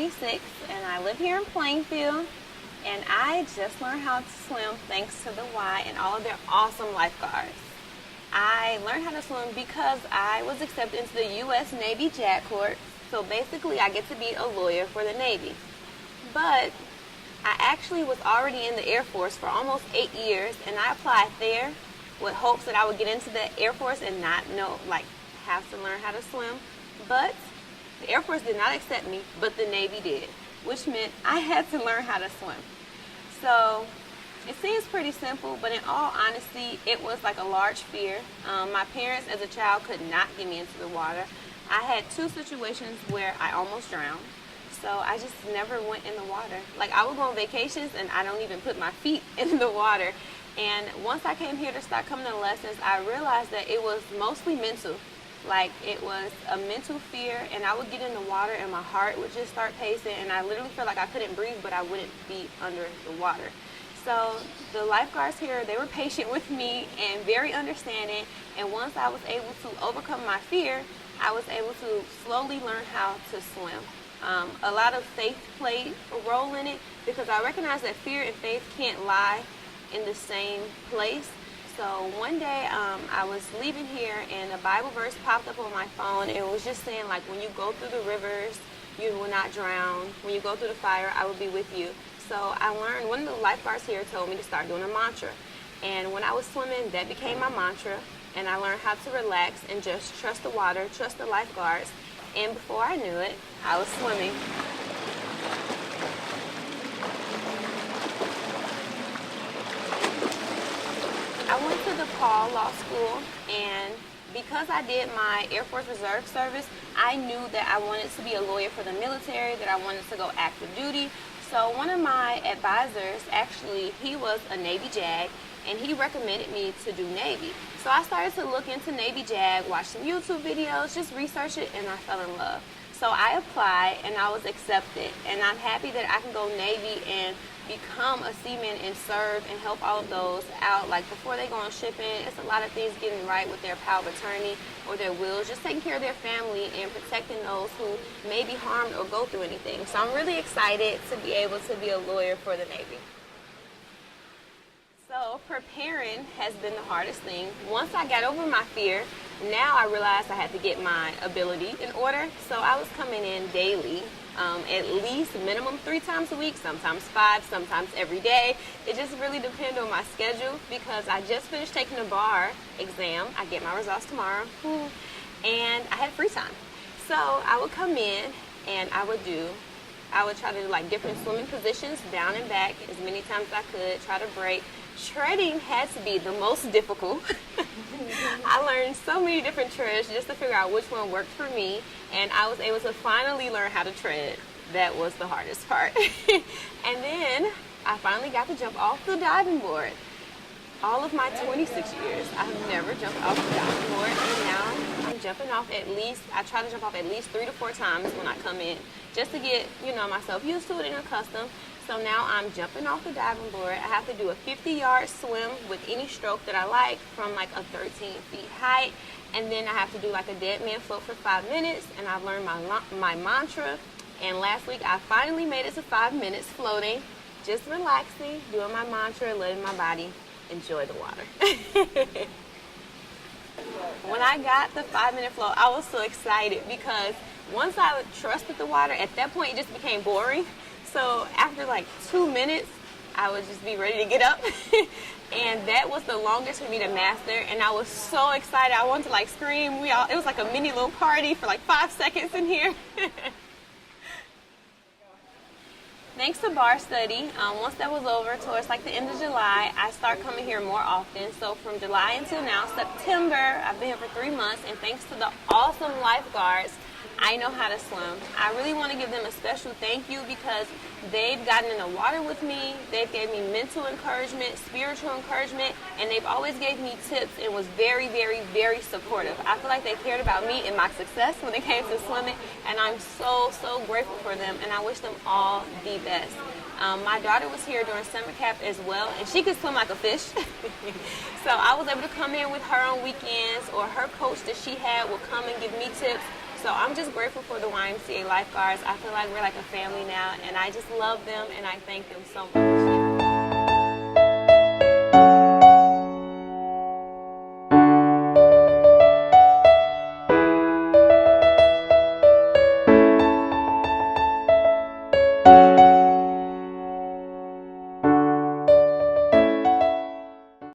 26 and I live here in Plainfield, and I just learned how to swim thanks to the Y and all of their awesome lifeguards. I learned how to swim because I was accepted into the U.S. Navy JAG Corps, so basically I get to be a lawyer for the Navy. But I actually was already in the Air Force for almost 8 years, and I applied there with hopes that I would get into the Air Force and not know, have to learn how to swim. But the Air Force did not accept me, but the Navy did, which meant I had to learn how to swim. So it seems pretty simple, but in all honesty, it was like a large fear. My parents as a child could not get me into the water. I had 2 situations where I almost drowned. So I just never went in the water. Like, I would go on vacations and I don't even put my feet in the water. And once I came here to start coming to lessons, I realized that it was mostly mental. Like, it was a mental fear, and I would get in the water and my heart would just start pacing, and I literally felt like I couldn't breathe, but I wouldn't be under the water. So the lifeguards here, they were patient with me and very understanding. And once I was able to overcome my fear, I was able to slowly learn how to swim. A lot of faith played a role in it, because I recognize that fear and faith can't lie in the same place. So one day I was leaving here and a Bible verse popped up on my phone. It was just saying, like, when you go through the rivers, you will not drown. When you go through the fire, I will be with you. So I learned, one of the lifeguards here told me to start doing a mantra. And when I was swimming, that became my mantra. And I learned how to relax and just trust the water, trust the lifeguards. And before I knew it, I was swimming. I went to DePaul Law School, and because I did my Air Force Reserve service, I knew that I wanted to be a lawyer for the military, that I wanted to go active duty. So one of my advisors, actually, he was a Navy JAG, and he recommended me to do Navy. So I started to look into Navy JAG, watch some YouTube videos, just research it, and I fell in love. So I applied, and I was accepted, and I'm happy that I can go Navy and become a seaman and serve and help all of those out. Like, before they go on shipping, it's a lot of things getting right with their power of attorney or their wills, just taking care of their family and protecting those who may be harmed or go through anything. So I'm really excited to be able to be a lawyer for the Navy. So preparing has been the hardest thing. Once I got over my fear, now I realized I had to get my ability in order. So I was coming in daily, at least minimum 3 times a week, sometimes 5, sometimes every day. It just really depends on my schedule, because I just finished taking the bar exam. I get my results tomorrow, and I had free time. So I would come in and I would try to do like different swimming positions, down and back, as many times as I could, try to break. Treading had to be the most difficult. I learned so many different treads just to figure out which one worked for me, and I was able to finally learn how to tread. That was the hardest part. And then I finally got to jump off the diving board. All of my 26 years, I have never jumped off the diving board, and now I'm jumping off I try to jump off at least 3 to 4 times when I come in, just to get, myself used to it and accustomed. So now I'm jumping off the diving board. I have to do a 50-yard swim with any stroke that I like from like a 13 feet height. And then I have to do like a dead man float for 5 minutes. And I've learned my mantra. And last week I finally made it to 5 minutes floating, just relaxing, doing my mantra, letting my body enjoy the water. When I got the 5-minute float, I was so excited, because once I trusted the water, at that point it just became boring. So after like 2 minutes, I would just be ready to get up. And that was the longest for me to master. And I was so excited. I wanted to like scream. It was like a mini little party for like 5 seconds in here. Thanks to bar study, once that was over, towards like the end of July, I start coming here more often. So from July until now, September, I've been here for 3 months, and thanks to the awesome lifeguards, I know how to swim. I really want to give them a special thank you, because they've gotten in the water with me. They've gave me mental encouragement, spiritual encouragement, and they've always gave me tips and was very, very, very supportive. I feel like they cared about me and my success when it came to swimming, and I'm so, so grateful for them, and I wish them all the best. My daughter was here during summer camp as well, and she could swim like a fish. So I was able to come in with her on weekends, or her coach that she had would come and give me tips. So I'm just grateful for the YMCA lifeguards. I feel like we're like a family now, and I just love them, and I thank them so much.